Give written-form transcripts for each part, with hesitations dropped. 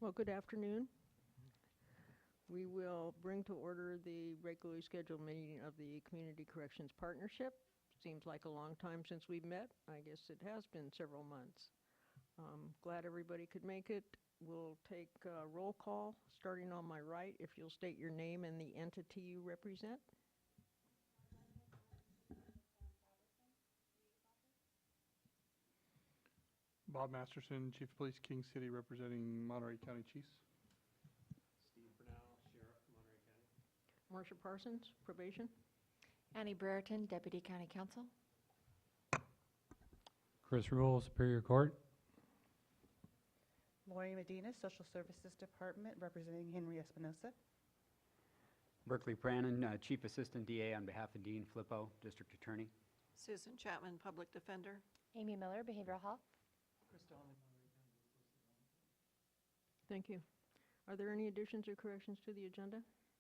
Well, good afternoon. We will bring to order the regularly scheduled meeting of the Community Corrections Partnership. Seems like a long time since we've met. I guess it has been several months. Glad everybody could make it. We'll take a roll call, starting on my right, if you'll state your name and the entity you represent. Bob Masterson, Chief of Police, King City, representing Monterey County Chiefs. Steve Burnell, Sheriff, Monterey County. Marcia Parsons, Probation. Annie Brereton, Deputy County Counsel. Chris Rule, Superior Court. Lori Medina, Social Services Department, representing Henry Espinosa. Berkeley Brannon, Chief Assistant DA on behalf of Dean Flippo, District Attorney. Susan Chapman, Public Defender. Amy Miller, Behavioral Health. Thank you. Are there any additions or corrections to the agenda?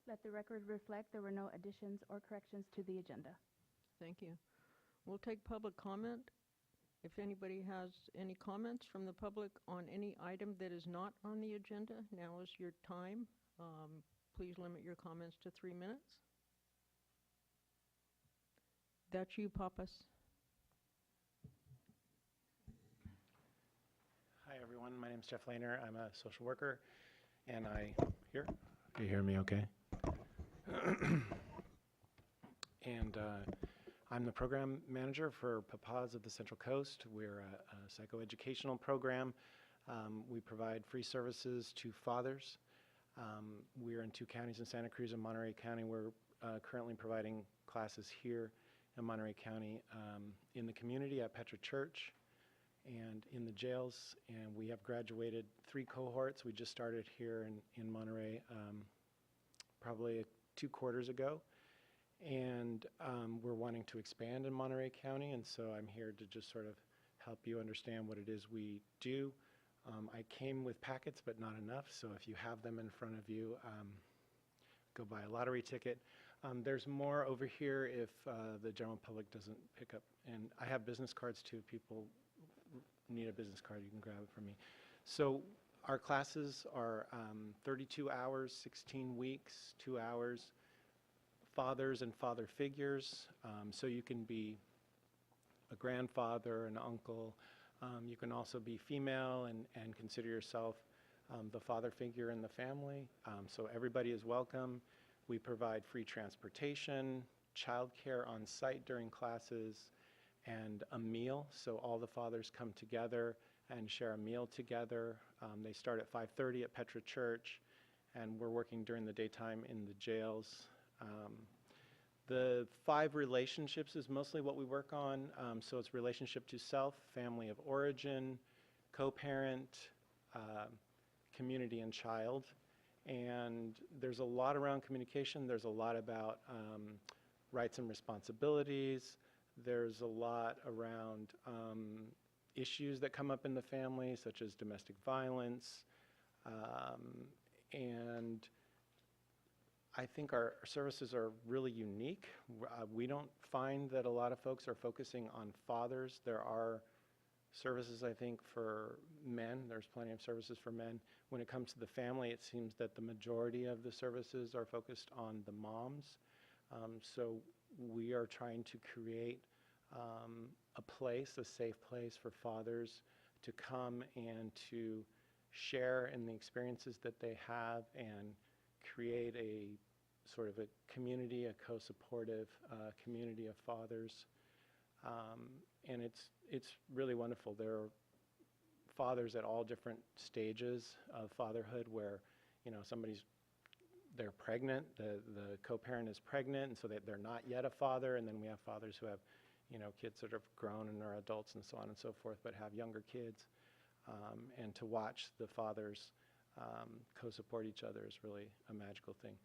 Let the record reflect there were no additions or corrections to the agenda. Thank you. We'll take public comment. If anybody has any comments from the public on any item that is not on the agenda, now is your time. Please limit your comments to 3 minutes. That's you, Papas. Hi everyone, my name is Jeff Lehner. I'm a social worker and do you hear me okay? And I'm the program manager for Papas of the Central Coast. We're a psychoeducational program. We provide free services to fathers. We're in 2 counties in Santa Cruz and Monterey County. We're currently providing classes here in Monterey County in the community at Petra Church and in the jails, and we have graduated 3 cohorts. We just started here in Monterey probably 2 quarters ago, and we're wanting to expand in Monterey County, and so I'm here to just sort of help you understand what it is we do. I came with packets, but not enough, so if you have them in front of you, go buy a lottery ticket. There's more over here if the general public doesn't pick up, and I have business cards too. People need a business card, you can grab it from me. So our classes are 32 hours, 16 weeks, 2 hours, fathers and father figures. So you can be a grandfather, an uncle. You can also be female and consider yourself the father figure in the family. So everybody is welcome. We provide free transportation, childcare on site during classes, and a meal, so all the fathers come together and share a meal together. They start at 5:30 at Petra Church, and we're working during the daytime in the jails. The 5 relationships is mostly what we work on, so it's relationship to self, family of origin, co-parent, community and child. And there's a lot around communication. There's a lot about rights and responsibilities. There's a lot around issues that come up in the family, such as domestic violence. And I think our services are really unique. We don't find that a lot of folks are focusing on fathers. There are services, I think, for men. There's plenty of services for men. When it comes to the family, it seems that the majority of the services are focused on the moms. So we are trying to create a place, a safe place for fathers to come and to share in the experiences that they have and create a sort of a community, a co-supportive community of fathers. And it's really wonderful. There are fathers at all different stages of fatherhood where, you know, they're pregnant, the co-parent is pregnant, and so they're not yet a father, and then we have fathers who have, you know, kids that have grown and are adults and so on and so forth, but have younger kids. And to watch the fathers co-support each other is really a magical thing.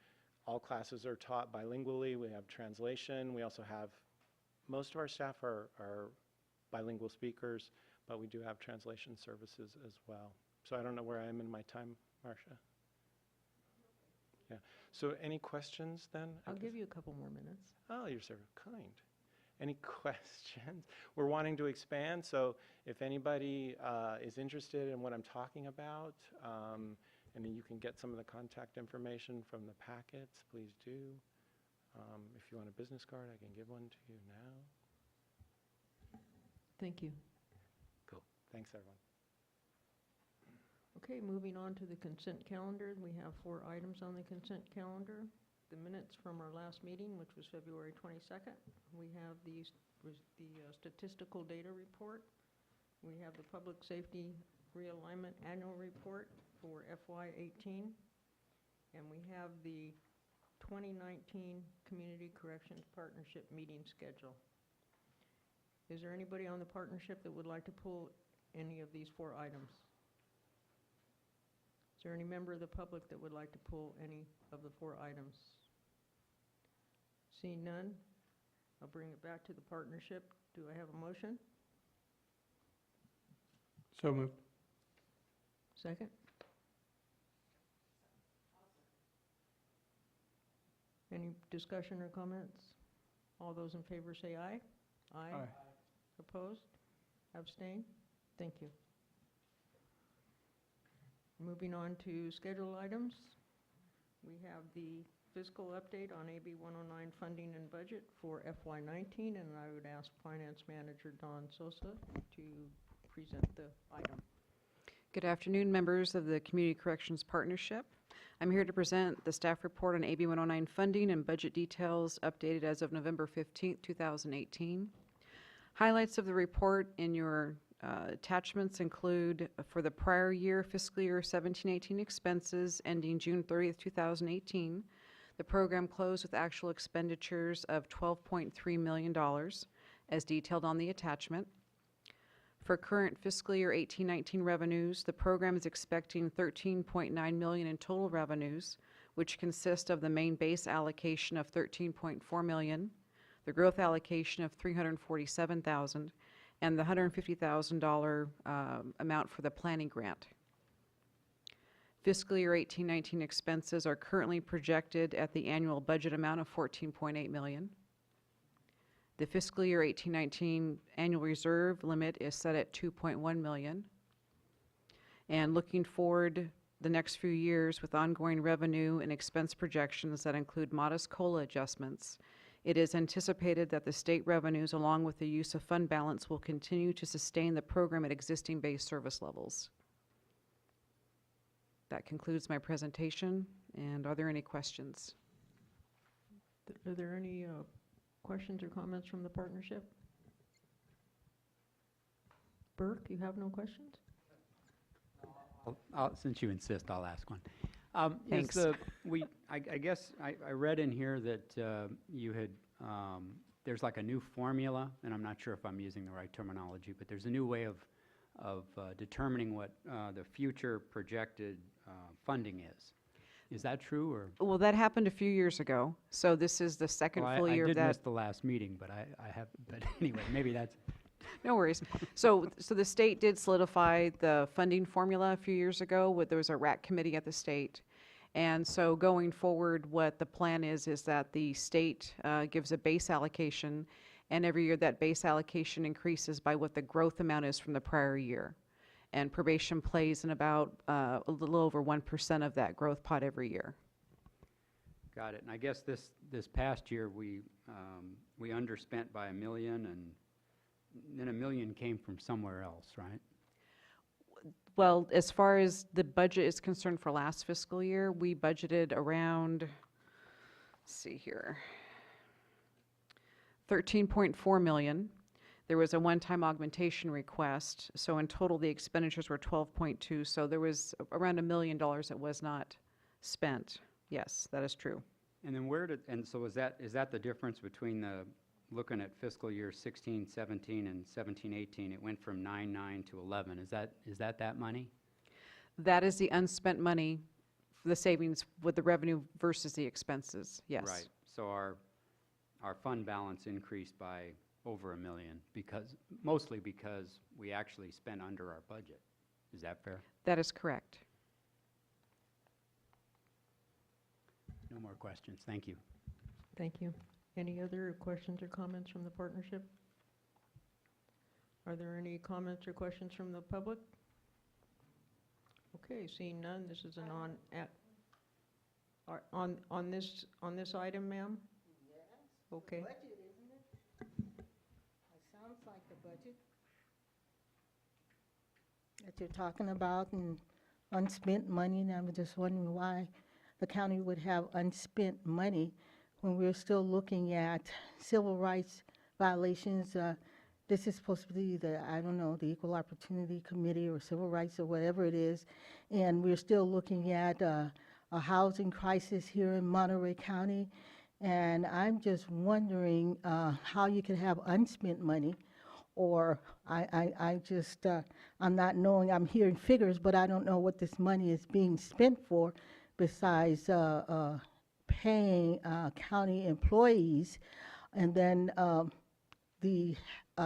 All classes are taught bilingually. We have translation. We also have, most of our staff are bilingual speakers, but we do have translation services as well. So I don't know where I am in my time, Marcia. Yeah. So any questions then? I'll give you a couple more minutes. Oh, you're so kind. Any questions? We're wanting to expand, so if anybody is interested in what I'm talking about, And you can get some of the contact information from the packets, please do. If you want a business card, I can give one to you now. Thank you. Cool. Thanks, everyone. Okay, moving on to the consent calendar. We have 4 items on the consent calendar. The minutes from our last meeting, which was February 22nd. We have the statistical data report. We have the public safety realignment annual report for FY18. And we have the 2019 Community Corrections Partnership meeting schedule. Is there anybody on the partnership that would like to pull any of these 4 items? Is there any member of the public that would like to pull any of the 4 items? Seeing none, I'll bring it back to the partnership. Do I have a motion? So moved. Second? Any discussion or comments? All those in favor say aye. Aye. Opposed? Abstain? Thank you. Moving on to schedule items. We have the fiscal update on AB 109 funding and budget for FY19, and I would ask Finance Manager Dawn Sosa to present the item. Good afternoon, members of the Community Corrections Partnership. I'm here to present the staff report on AB 109 funding and budget details updated as of November 15th, 2018. Highlights of the report in your attachments include for the prior year, fiscal year 17-18 expenses ending June 30th, 2018. The program closed with actual expenditures of $12.3 million, as detailed on the attachment. For current fiscal year 18-19 revenues, the program is expecting $13.9 million in total revenues, which consist of the main base allocation of $13.4 million, the growth allocation of $347,000, and the $150,000 amount for the planning grant. Fiscal year 18-19 expenses are currently projected at the annual budget amount of $14.8 million. The fiscal year 18-19 annual reserve limit is set at $2.1 million. And looking forward the next few years with ongoing revenue and expense projections that include modest COLA adjustments, it is anticipated that the state revenues, along with the use of fund balance, will continue to sustain the program at existing base service levels. That concludes my presentation, and are there any questions? Are there any questions or comments from the partnership? Burke, you have no questions? Since you insist, I'll ask one. Thanks. I guess I read in here that you had, there's like a new formula, and I'm not sure if I'm using the right terminology, but there's a new way of determining what the future projected funding is. Is that true, or? Well, that happened a few years ago, so this is the second full year of that. I did miss the last meeting, but I have, but anyway, maybe that's. No worries. So the state did solidify the funding formula a few years ago. There was a RAC committee at the state. And so going forward, what the plan is that the state gives a base allocation, and every year that base allocation increases by what the growth amount is from the prior year. And probation plays in about a little over 1% of that growth pot every year. Got it. And I guess this past year we underspent by $1 million, and then $1 million came from somewhere else, right? Well, as far as the budget is concerned for last fiscal year, we budgeted around, let's see here, $13.4 million. There was a one-time augmentation request, so in total the expenditures were 12.2, so there was around $1 million that was not spent. Yes, that is true. And then so is that the difference between looking at fiscal year 16, 17, and 17, 18, it went from 9 to 11. Is that money? That is the unspent money, the savings with the revenue versus the expenses, yes. Right. So our fund balance increased by over $1 million, mostly because we actually spent under our budget. Is that fair? That is correct. No more questions. Thank you. Thank you. Any other questions or comments from the partnership? Are there any comments or questions from the public? Okay, seeing none, this is a on this item, ma'am? Okay. Budget, isn't it? It sounds like the budget that you're talking about and unspent money, and I'm just wondering why the county would have unspent money when we're still looking at civil rights violations. This is supposed to be the, I don't know, the Equal Opportunity Committee or Civil Rights or whatever it is, and we're still looking at a housing crisis here in Monterey County. And I'm just wondering how you could have unspent money, or I'm not knowing, I'm hearing figures, but I don't know what this money is being spent for besides paying county employees. And then the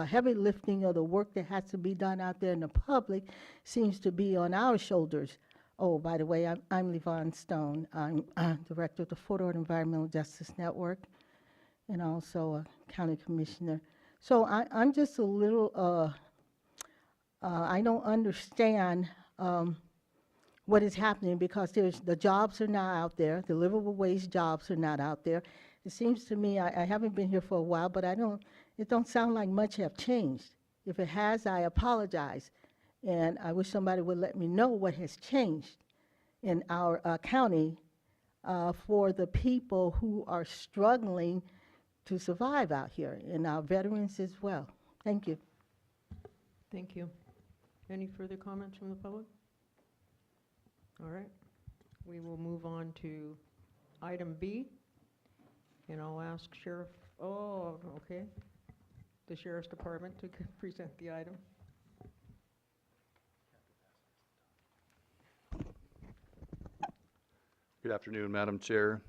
heavy lifting of the work that has to be done out there in the public seems to be on our shoulders. Oh, by the way, I'm Levon Stone. I'm director of the Fort Ord Environmental Justice Network and also a county commissioner. So I'm just a little, I don't understand what is happening, because the jobs are not out there. The livable wage jobs are not out there. It seems to me, I haven't been here for a while, but it don't sound like much have changed. If it has, I apologize. And I wish somebody would let me know what has changed in our county for the people who are struggling to survive out here, and our veterans as well. Thank you. Thank you. Any further comments from the public? All right. We will move on to item B, and I'll ask Sheriff, the Sheriff's Department to present the item. Good afternoon, Madam Chair,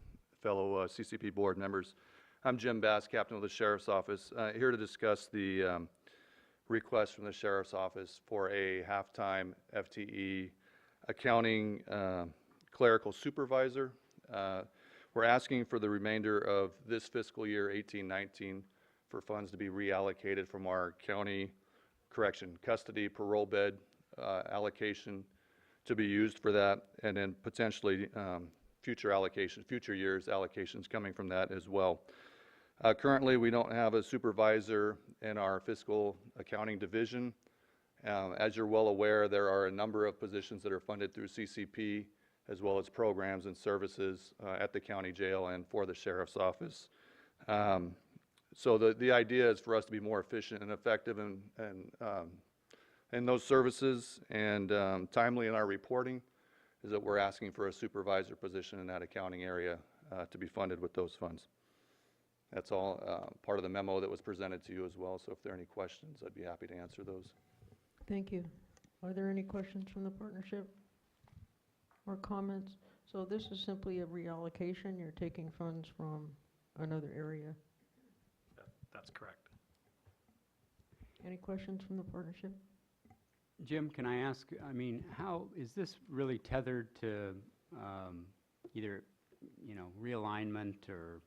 fellow CCP board members. I'm Jim Bass, Captain of the Sheriff's Office, here to discuss the request from the Sheriff's Office for a half-time FTE accounting clerical supervisor. We're asking for the remainder of this fiscal year 18-19 for funds to be reallocated from our county correction custody parole bed allocation to be used for that, and then potentially future years allocations coming from that as well. Currently, we don't have a supervisor in our fiscal accounting division. As you're well aware, there are a number of positions that are funded through CCP, as well as programs and services at the county jail and for the Sheriff's Office. So the idea is for us to be more efficient and effective in those services and timely in our reporting, is that we're asking for a supervisor position in that accounting area to be funded with those funds. That's all part of the memo that was presented to you as well, so if there are any questions, I'd be happy to answer those. Thank you. Are there any questions from the partnership or comments? So this is simply a reallocation. You're taking funds from another area. That's correct. Any questions from the partnership? Jim, can I ask, I mean, how, is this really tethered to either, realignment or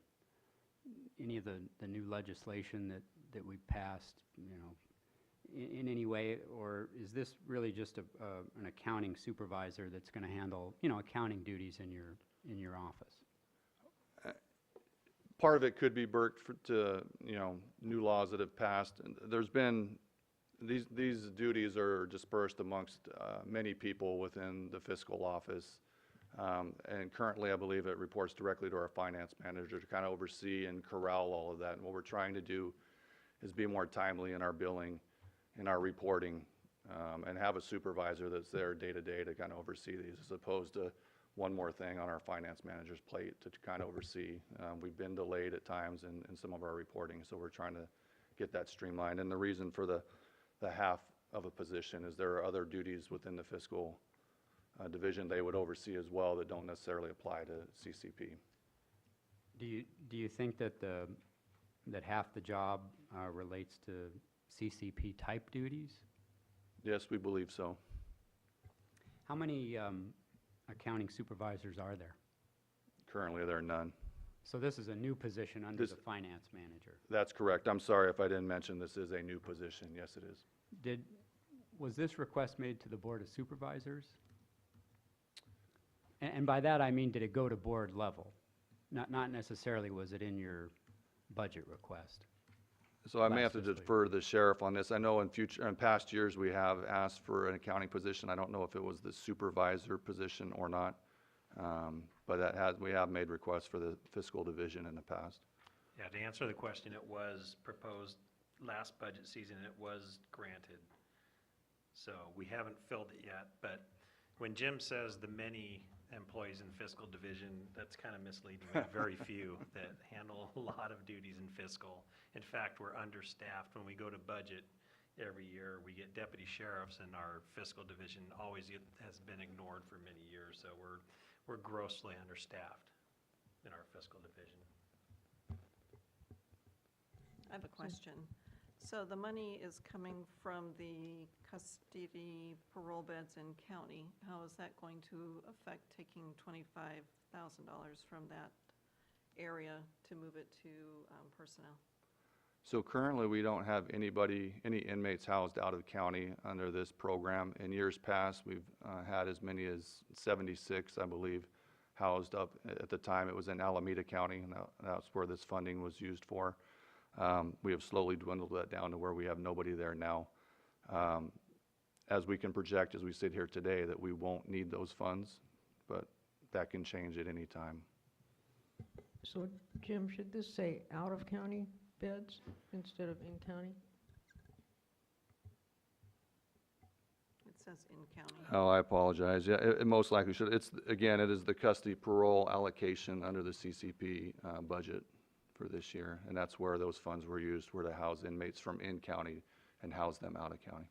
any of the new legislation that we've passed, in any way, or is this really just an accounting supervisor that's going to handle, accounting duties in your office? Part of it could be, Bert, to new laws that have passed. And there's been these duties are dispersed amongst many people within the fiscal office, and currently I believe it reports directly to our finance manager to kind of oversee and corral all of that. And what we're trying to do is be more timely in our billing, in our reporting, and have a supervisor that's there day to day to kind of oversee these, as opposed to one more thing on our finance manager's plate to kind of oversee. We've been delayed at times in some of our reporting, so we're trying to get that streamlined. And the reason for the half of a position is there are other duties within the fiscal division they would oversee as well that don't necessarily apply to CCP. Do you think that that half the job relates to CCP type duties? Yes, we believe so. How many accounting supervisors are there? Currently, there are none. So this is a new position under the finance manager? That's correct. I'm sorry if I didn't mention this is a new position. Yes, it is. Was this request made to the Board of Supervisors? And by that, I mean, did it go to board level? Not necessarily was it in your budget request. So I may have Last to fiscal year. defer to the sheriff on this. I know in past years, we have asked for an accounting position. I don't know if it was the supervisor position or not. But we have made requests for the fiscal division in the past. Yeah, to answer the question, it was proposed last budget season, and it was granted. So we haven't filled it yet, but when Jim says the many employees in fiscal division, that's kind of misleading. We have very few that handle a lot of duties in fiscal. In fact, we're understaffed. When we go to budget every year, we get deputy sheriffs, and our fiscal division has been ignored for many years. So we're grossly understaffed in our fiscal division. I have a question. So the money is coming from the custody parole beds in county. How is that going to affect taking $25,000 from that area to move it to personnel? So currently, we don't have any inmates housed out of county under this program. In years past, we've had as many as 76, I believe, housed up. At the time, it was in Alameda County, and that's where this funding was used for. We have slowly dwindled that down to where we have nobody there now. As we can project, as we sit here today, that we won't need those funds, but that can change at any time. So, Jim, should this say out-of-county beds instead of in-county? It says in county. Oh, I apologize. Yeah, it most likely should. Again, it is the custody parole allocation under the CCP budget for this year, and that's where those funds were used, were to house inmates from in-county and house them out of county.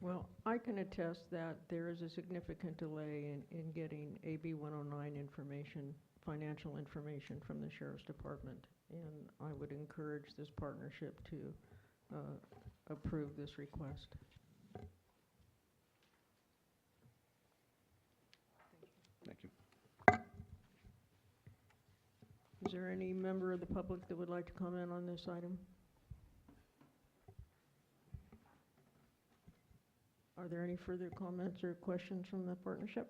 Well, I can attest that there is a significant delay in getting AB 109 information, financial information from the Sheriff's Department, and I would encourage this partnership to approve this request. Thank you. Is there any member of the public that would like to comment on this item? Are there any further comments or questions from the partnership?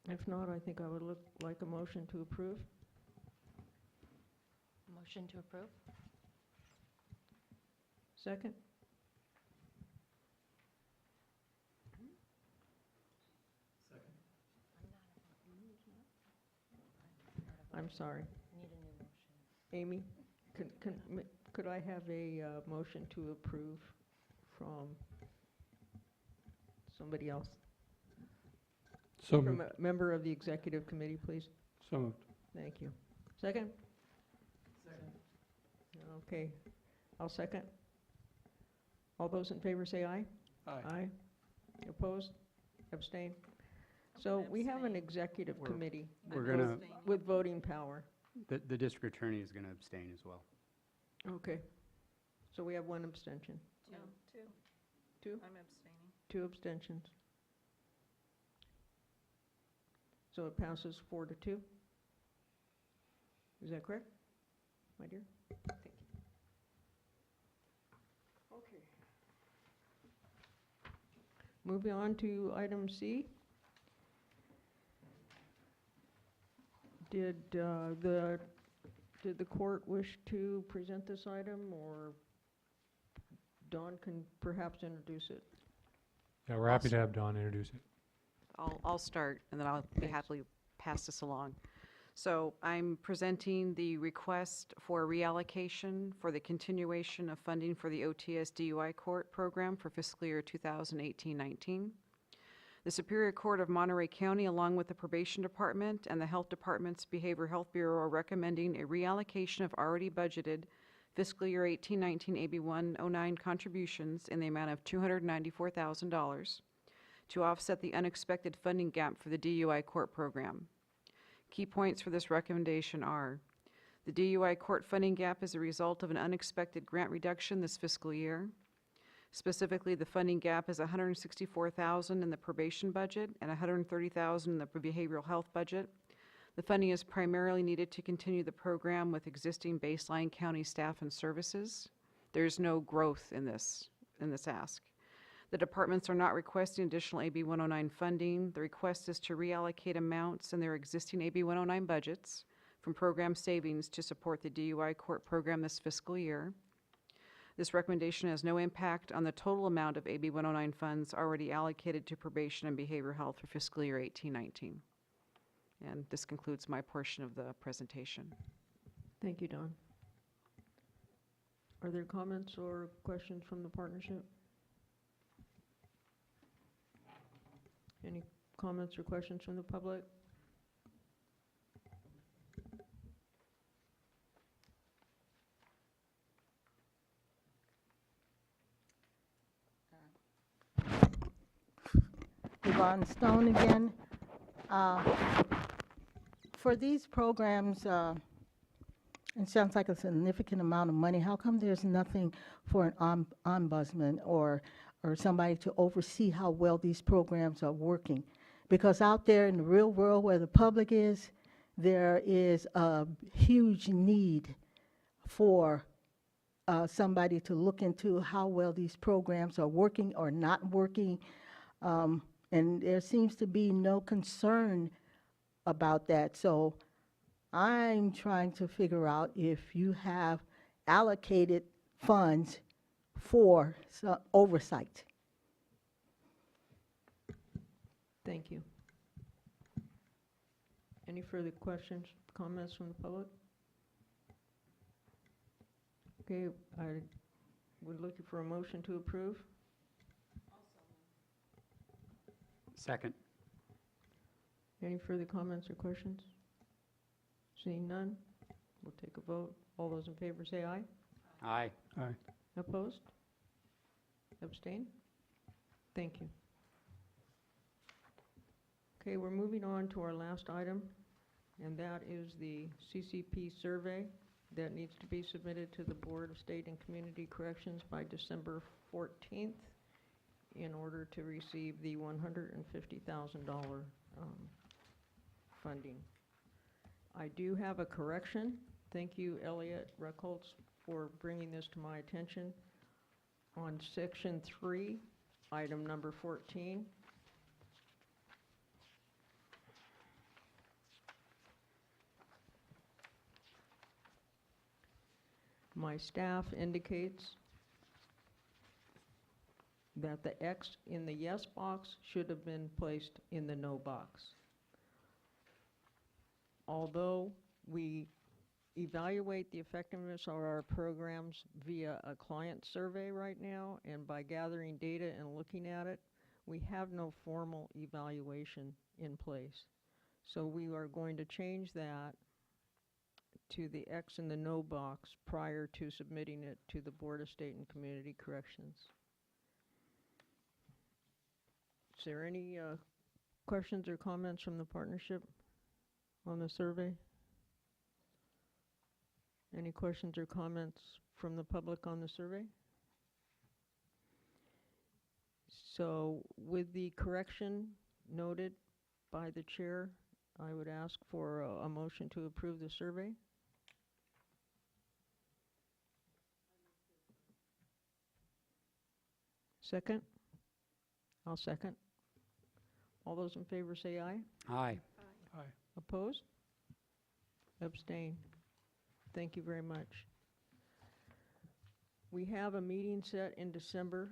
If not, I think I would look like a motion to approve. Motion to approve? Second? I'm sorry. Need a new motion. Amy, could I have a motion to approve from somebody else? So From moved. a member of the executive committee, please. So moved. Thank you. Second? Second. Okay, I'll second. All those in favor say aye. Aye. Aye. Opposed? Abstain? So we have an executive committee We're gonna, with voting power. the district attorney is gonna abstain as well. Okay. So we have one abstention. No, two. Two? I'm abstaining. Two abstentions. So it passes 4-2? Is that correct, my dear? Thank you. Okay. Moving on to item C. Did the court wish to present this item, or Dawn can perhaps introduce it? Yeah, we're happy to have Dawn introduce it. I'll start, and then I'll be Thanks. happily pass this along. So I'm presenting the request for reallocation for the continuation of funding for the OTS DUI court program for fiscal year 2018-19. The Superior Court of Monterey County, along with the Probation Department and the Health Department's Behavioral Health Bureau, are recommending a reallocation of already budgeted fiscal year 18-19 AB 109 contributions in the amount of $294,000 to offset the unexpected funding gap for the DUI court program. Key points for this recommendation are: the DUI court funding gap is a result of an unexpected grant reduction this fiscal year. Specifically, the funding gap is $164,000 in the probation budget and $130,000 in the behavioral health budget. The funding is primarily needed to continue the program with existing baseline county staff and services. There is no growth in this ask. The departments are not requesting additional AB 109 funding. The request is to reallocate amounts in their existing AB 109 budgets from program savings to support the DUI court program this fiscal year. This recommendation has no impact on the total amount of AB 109 funds already allocated to probation and behavioral health for fiscal year 18-19. And this concludes my portion of the presentation. Thank you, Don. Are there comments or questions from the partnership? Any comments or questions from the public? Yvonne Stone again. For these programs, it sounds like a significant amount of money. How come there's nothing for an ombudsman or somebody to oversee how well these programs are working? Because out there in the real world where the public is, there is a huge need for somebody to look into how well these programs are working or not working. And there seems to be no concern about that. So I'm trying to figure out if you have allocated funds for oversight. Thank you. Any further questions, comments from the public? Okay, I would look for a motion to approve. Second. Any further comments or questions? Seeing none, we'll take a vote. All those in favor say aye. Aye. Aye. Opposed? Abstain? Thank you. Okay, we're moving on to our last item, and that is the CCP survey that needs to be submitted to the Board of State and Community Corrections by December 14th in order to receive the $150,000 funding. I do have a correction. Thank you, Elliot Reckholtz, for bringing this to my attention. On Section 3, item number 14, my staff indicates that the X in the yes box should have been placed in the no box. Although we evaluate the effectiveness of our programs via a client survey right now, and by gathering data and looking at it, we have no formal evaluation in place. So we are going to change that to the X in the no box prior to submitting it to the Board of State and Community Corrections. Is there any questions or comments from the partnership on the survey? Any questions or comments from the public on the survey? So with the correction noted by the chair, I would ask for a motion to approve the survey. Second? I'll second. All those in favor say aye. Aye. Aye. Opposed? Abstain. Thank you very much. We have a meeting set in December.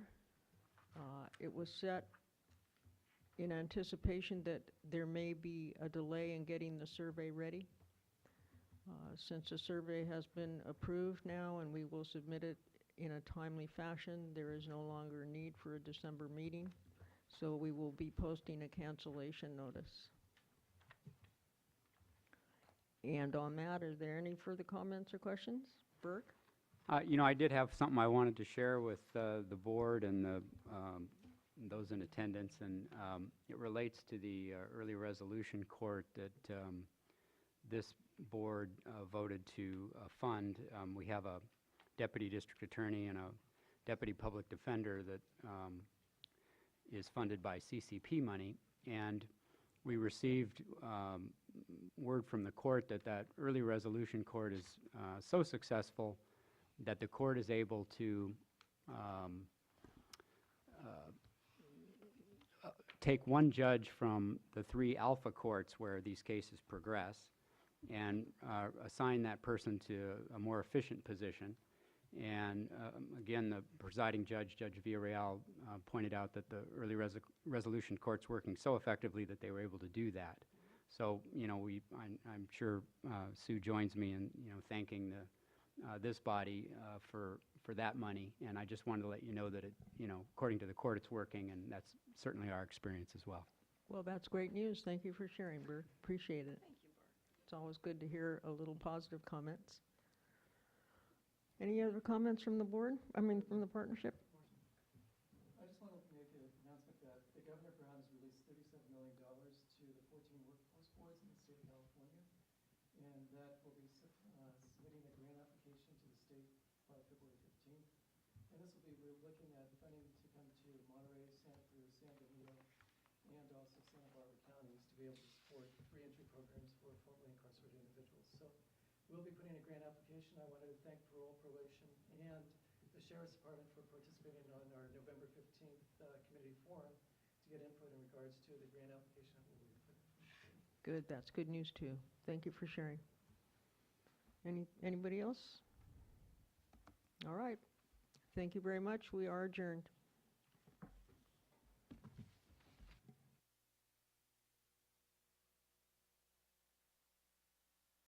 It was set in anticipation that there may be a delay in getting the survey ready. Since the survey has been approved now and we will submit it in a timely fashion, there is no longer a need for a December meeting. So we will be posting a cancellation notice. And on that, are there any further comments or questions? Burke? You know, I did have something I wanted to share with the board and those in attendance, and it relates to the early resolution court that this board voted to fund. We have a deputy district attorney and a deputy public defender that is funded by CCP money, and we received word from the court that that early resolution court is so successful that the court is able to take one judge from the 3 alpha courts where these cases progress and assign that person to a more efficient position. And again, the presiding judge, Judge Villarreal, pointed out that the early resolution court's working so effectively that they were able to do that. So, I'm sure Sue joins me in, thanking this body for that money. And I just wanted to let you know that it, according to the court, it's working, and that's certainly our experience as well. Well, that's great news. Thank you for sharing, Bert. Appreciate it. Thank you, Bert. It's always good to hear a little positive comments. Any other comments from the board? From the partnership? I just want to make an announcement that the Governor Brown has released $37 million to the 14 workforce boards in the state of California, and that will be submitting a grant application to the state by February 15th. And this will be, we're looking at funding to come to Monterey, Santa Cruz, San Benito, and also Santa Barbara counties to be able to support reentry programs for formerly incarcerated individuals. So we'll be putting in a grant application. I wanted to thank Parole, Probation, and the Sheriff's Department for participating on our November 15th committee forum to get input in regards to the grant application that we'll be putting in. Good, that's good news too. Thank you for sharing. Anybody else? All right. Thank you very much. We are adjourned.